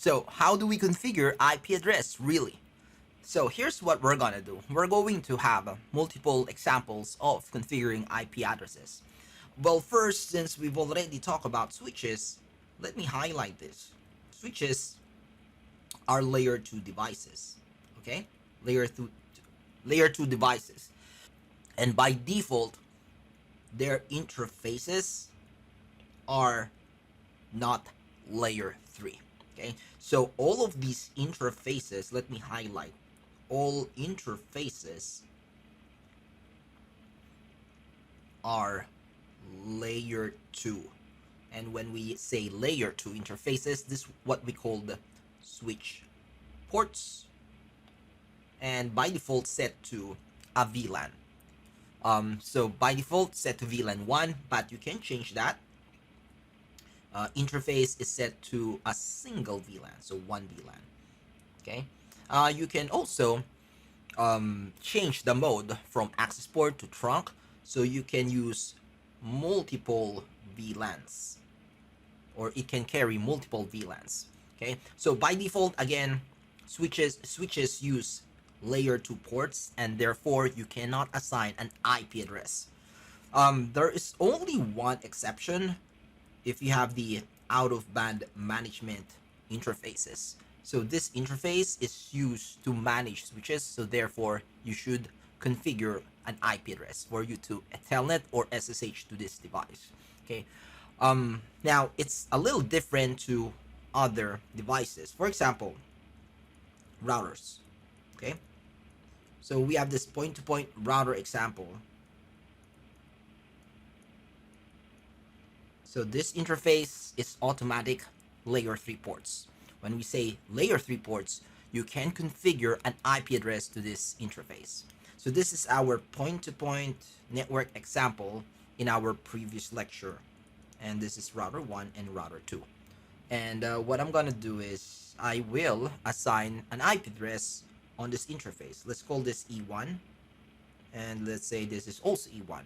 So how do we configure IP address really? So here's what we're gonna do. We're going to have multiple examples of configuring IP addresses. Well, first, since we've already talked about switches, let me highlight this. Switches are layer 2 devices, okay? Layer 2 devices. And by default, their interfaces are not layer 3, okay? So all of these interfaces, let me highlight, all interfaces are layer 2. And when we say layer 2 interfaces, this is what we call the switch ports, and by default set to a VLAN. So by default set to VLAN 1, but you can change that. Interface is set to a single VLAN, so one VLAN. Okay. You can also change the mode from access port to trunk, so you can use multiple VLANs, or it can carry multiple VLANs. Okay. So by default, again, switches use layer 2 ports, and therefore you cannot assign an IP address. There is only one exception if you have the out-of-band management interfaces. So this interface is used to manage switches, so therefore you should configure an IP address for you to Telnet or SSH to this device. Okay. Now it's a little different to other devices. For example, routers. Okay. So we have this point-to-point router example. So this interface is automatic layer 3 ports. When we say layer 3 ports, you can configure an IP address to this interface. So this is our point-to-point network example in our previous lecture. And this is router 1 and router 2. And what I'm gonna do is I will assign an IP address on this interface. Let's call this E1, and let's say this is also E1.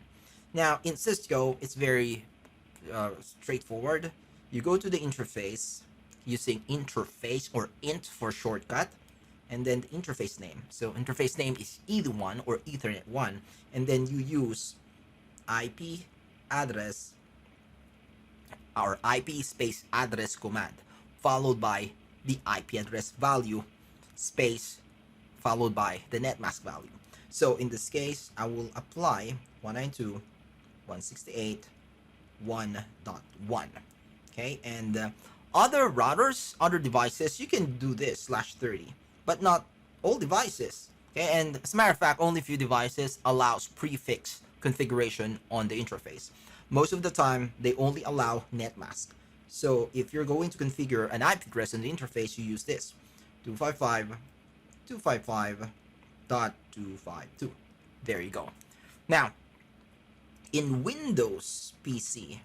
Now in Cisco, it's very straightforward. You go to the interface using interface, or int for shortcut, and then the interface name. So interface name is ETH1 or Ethernet 1, and then you use IP address or IP space address command, followed by the IP address value space followed by the net mask value. So in this case, I will apply 192.168.1.1. Okay, and other routers, other devices, you can do this /30, but not all devices. Okay, and as a matter of fact, only few devices allows prefix configuration on the interface. Most of the time, they only allow net mask. So if you're going to configure an IP address on the interface, you use this 255.255.252. There you go. Now, in Windows PC,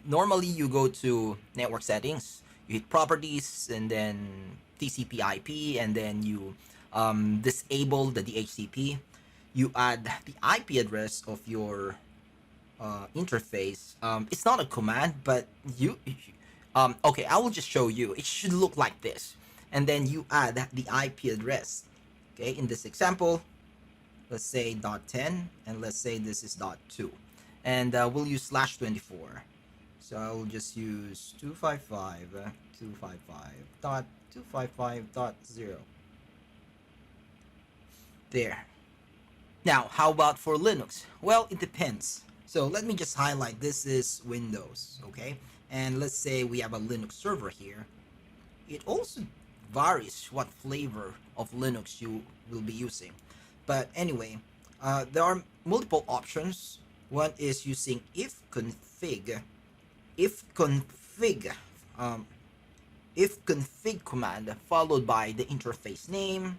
normally you go to network settings, you hit properties, and then TCP/IP, and then you disable the DHCP. You add the IP address of your interface. It's not a command, but okay, I will just show you. It should look like this, and then you add the IP address. Okay, in this example, let's say .10, and let's say this is .2, and we'll use /24. So I'll just use 255.255.255.0. There. Now, how about for Linux? Well, it depends. So let me just highlight, this is Windows, okay? And let's say we have a Linux server here. It also varies what flavor of Linux you will be using. But anyway, there are multiple options. One is using ifconfig command followed by the interface name.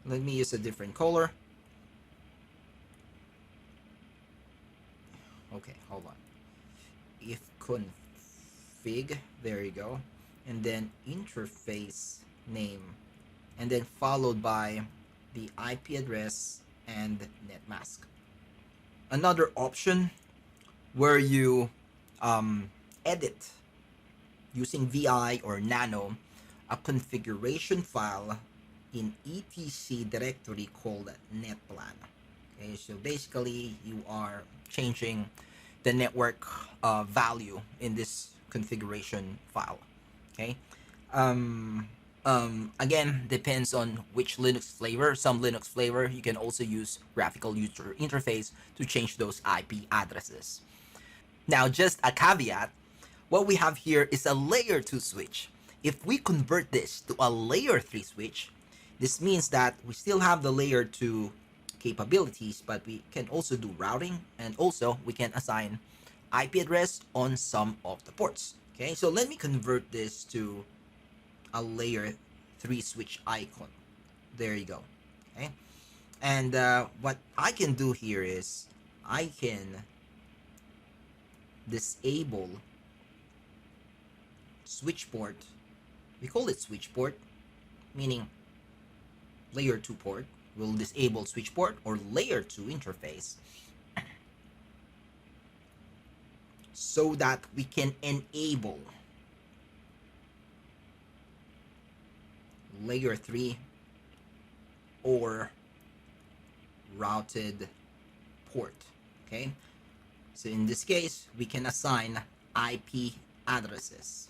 Let me use a different color. Okay, hold on. Ifconfig, there you go. And then interface name, and then followed by the IP address and net mask. Another option where you edit using VI or nano a configuration file in etc directory called netplan. Okay, so basically you are changing the network value in this configuration file. Okay, again, depends on which Linux flavor. Some Linux flavor you can also use graphical user interface to change those IP addresses. Now, just a caveat, what we have here is a layer 2 switch. If we convert this to a layer 3 switch, this means that we still have the layer 2 capabilities, but we can also do routing, and also we can assign IP address on some of the ports. Okay, so let me convert this to a layer 3 switch icon. There you go. Okay, and what I can do here is I can disable switchport. We call it switchport, meaning layer 2 port. We'll disable switchport or layer 2 interface so that we can enable layer 3 or routed port. Okay, so in this case we can assign IP addresses.